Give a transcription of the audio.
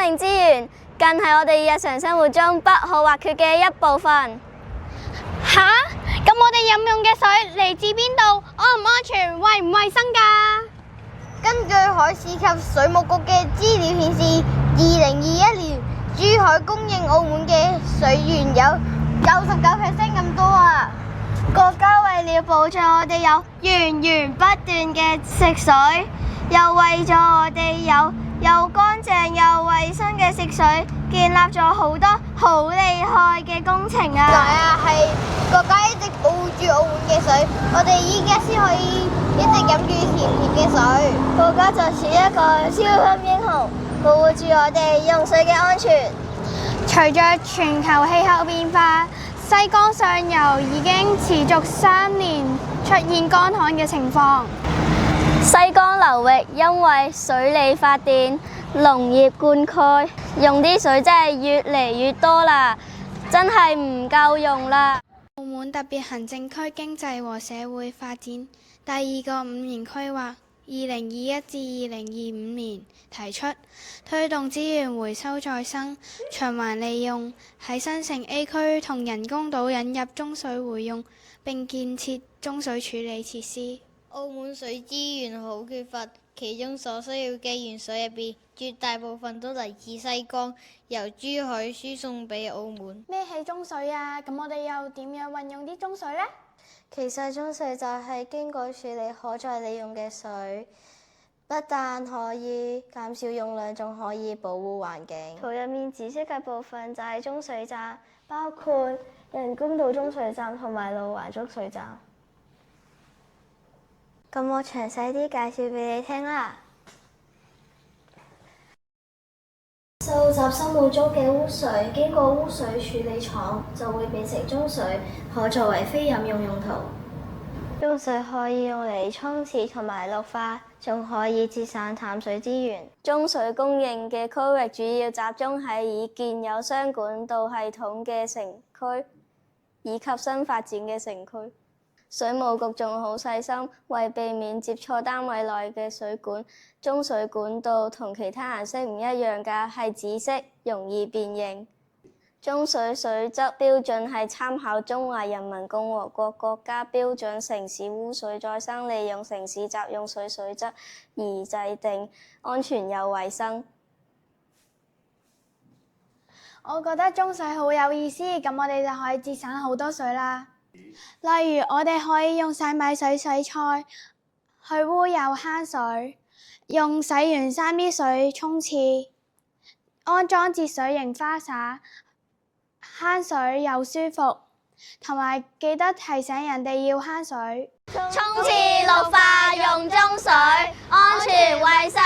命資源，更係我哋日常生活中不可或缺嘅一部分。吓？咁我哋飲用嘅水嚟自邊度？安唔安全？衛唔衛生㗎？根據海事及水務局嘅資料顯示，2021年珠海供應澳門嘅水源有99% 咁多啊！國家為了保障我哋有源源不斷嘅食水，又為咗我哋有又乾淨又衛生嘅食水，建立咗好多好厲害嘅工程啊！原來啊，係國家一直保護住澳門嘅水，我哋依家先可以一直飲住甜甜嘅水。國家就似一個超級英雄，保護住我哋用水嘅安全。隨着全球氣候變化，西江上游已經持續3年出現乾旱嘅情況。西江流域因為水利發電、農業灌溉，用啲水真係越嚟越多啦，真係唔夠用啦。澳門特別行政區經濟和社會發展第2個5年規劃2021至2025年提出，推動資源回收再生、循環利用，喺新城 A 區同人工島引入中水回用，並建設中水處理設施。澳門水資源好缺乏，其中所需要嘅原水入邊，絕大部分都嚟自西江，由珠海輸送俾澳門。咩係中水啊？咁我哋又點樣運用啲中水呢？其實中水就係經過處理可再利用嘅水，不但可以減少用量，仲可以保護環境。圖入面紫色嘅部分就係中水站，包括人工島中水站同埋路環中水站。咁我詳細啲介紹俾你聽啦。收集生活中嘅污水，經過污水處理廠就會變成中水，可作為非飲用用途。中水可以用嚟沖廁同埋綠化，仲可以節省淡水資源。中水供應嘅區域主要集中喺已建有雙管道系統嘅城區，以及新發展嘅城區。水務局仲好細心，為避免接錯單位內嘅水管，中水管道同其他顏色唔一樣㗎，係紫色，容易辨認。中水水質標準係參考中華人民共和國國家標準城市污水再生利用城市集用水水質而制定，安全又衛生。我覺得中水好有意思，咁我哋就可以節省好多水啦。例如我哋可以用洗米水洗菜，去污有慳水，用洗完3B 水沖廁，安裝節水型花灑，慳水又舒服，同埋記得提醒人哋要慳水。沖廁綠化用中水，安全衛生。